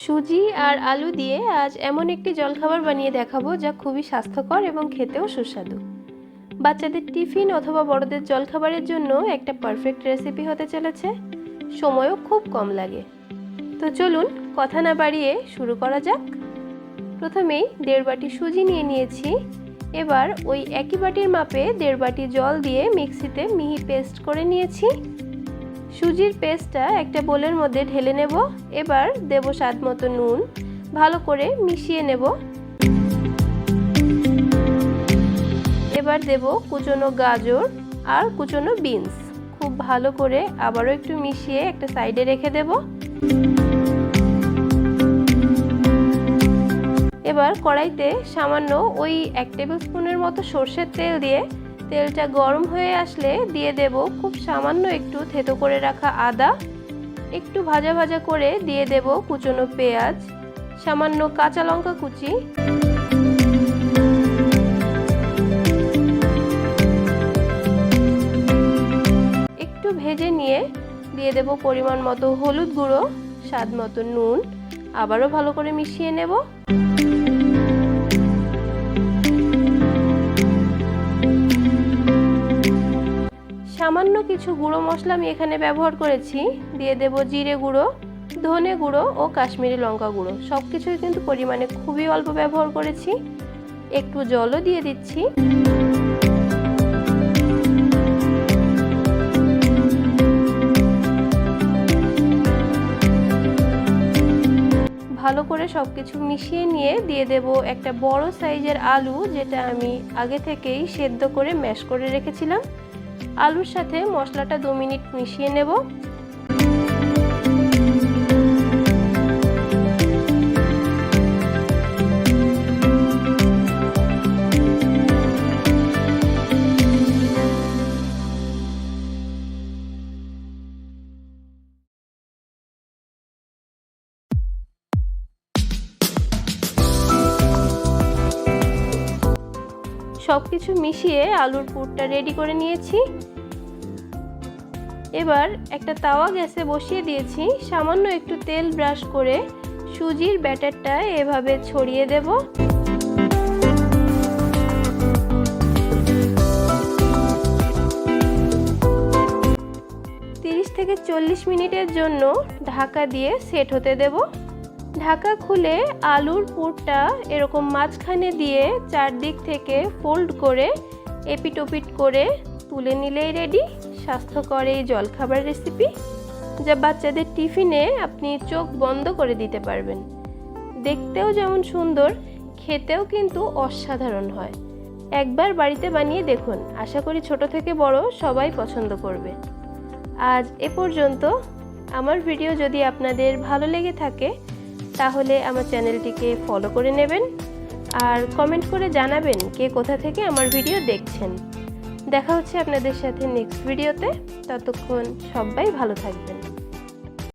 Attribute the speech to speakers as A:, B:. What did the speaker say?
A: সুজি আর আলু দিয়ে আজ এমন একটি জলখাবার বানিয়ে দেখাবো যা খুবই স্বাস্থ্যকর এবং খেতেও সুস্বাদু। বাচ্চাদের টিফিন অথবা বড়দের জলখাবারের জন্য একটা পারফেক্ট রেসিপি হতে চলেছে। সময়ও খুব কম লাগে। তো চলুন কথা না বাড়িয়ে শুরু করা যাক। প্রথমেই 1.5 বাটি সুজি নিয়ে নিয়েছি। এবার ওই একই বাটির মাপে 1.5 বাটি জল দিয়ে মিক্সিতে মিহি পেস্ট করে নিয়েছি। সুজির পেস্টটা একটা বোলের মধ্যে ঢেলে নেব। এবার দেব স্বাদ মতো নুন, ভালো করে মিশিয়ে নেব। এবার দেব কুচনো গাজর আর কুচনো বিনস, খুব ভালো করে আবারও একটু মিশিয়ে একটা সাইডে রেখে দেব। এবার কড়াইতে সামান্য ওই 1 টেবিল স্পুনের মতো সরষের তেল দিয়ে তেলটা গরম হয়ে আসলে দিয়ে দেব খুব সামান্য একটু থেতো করে রাখা আদা, একটু ভাজা ভাজা করে দিয়ে দেব কুচনো পেঁয়াজ, সামান্য কাঁচা লঙ্কা কুচি, একটু ভেজে নিয়ে দিয়ে দেব পরিমাণ মতো হলুদ গুঁড়ো, স্বাদ মতো নুন, আবারও ভালো করে মিশিয়ে নেব। সামান্য কিছু গুঁড়ো মশলা আমি এখানে ব্যবহার করেছি। দিয়ে দেব জিরে গুঁড়ো, ধনে গুঁড়ো ও কাশ্মীরি লঙ্কা গুঁড়ো। সব কিছুই কিন্তু পরিমাণে খুবই অল্প ব্যবহার করেছি। একটু জলও দিয়ে দিচ্ছি। ভালো করে সব কিছু মিশিয়ে নিয়ে দিয়ে দেব একটা বড় সাইজের আলু, যেটা আমি আগে থেকেই সেদ্ধ করে ম্যাশ করে রেখেছিলাম। আলুর সাথে মশলাটা 2 মিনিট মিশিয়ে নেব। সবকিছু মিশিয়ে আলুর পুরটা রেডি করে নিয়েছি। এবার একটা তাওয়া গ্যাসে বসিয়ে দিয়েছি। সামান্য একটু তেল ব্রাশ করে সুজির ব্যাটারটা এভাবে ছড়িয়ে দেব। 30 থেকে 40 মিনিটের জন্য ঢাকা দিয়ে সেট হতে দেব। ঢাকা খুলে আলুর পুরটা এরকম মাঝখানে দিয়ে চারদিক থেকে ফোল্ড করে এপিট ওপিট করে তুলে নিলেই রেডি স্বাস্থ্যকর এই জলখাবার রেসিপি, যা বাচ্চাদের টিফিনে আপনি চোখ বন্ধ করে দিতে পারবেন। দেখতেও যেমন সুন্দর, খেতেও কিন্তু অসাধারণ হয়। একবার বাড়িতে বানিয়ে দেখুন, আশা করি ছোট থেকে বড় সবাই পছন্দ করবে। আজ এ পর্যন্ত। আমার ভিডিও যদি আপনাদের ভালো লেগে থাকে তাহলে আমার চ্যানেলটিকে ফলো করে নেবেন আর কমেন্ট করে জানাবেন কে কোথা থেকে আমার ভিডিও দেখছেন। দেখা হচ্ছে আপনাদের সাথে নেক্সট ভিডিওতে। ততক্ষণ সবাই ভালো থাকবেন।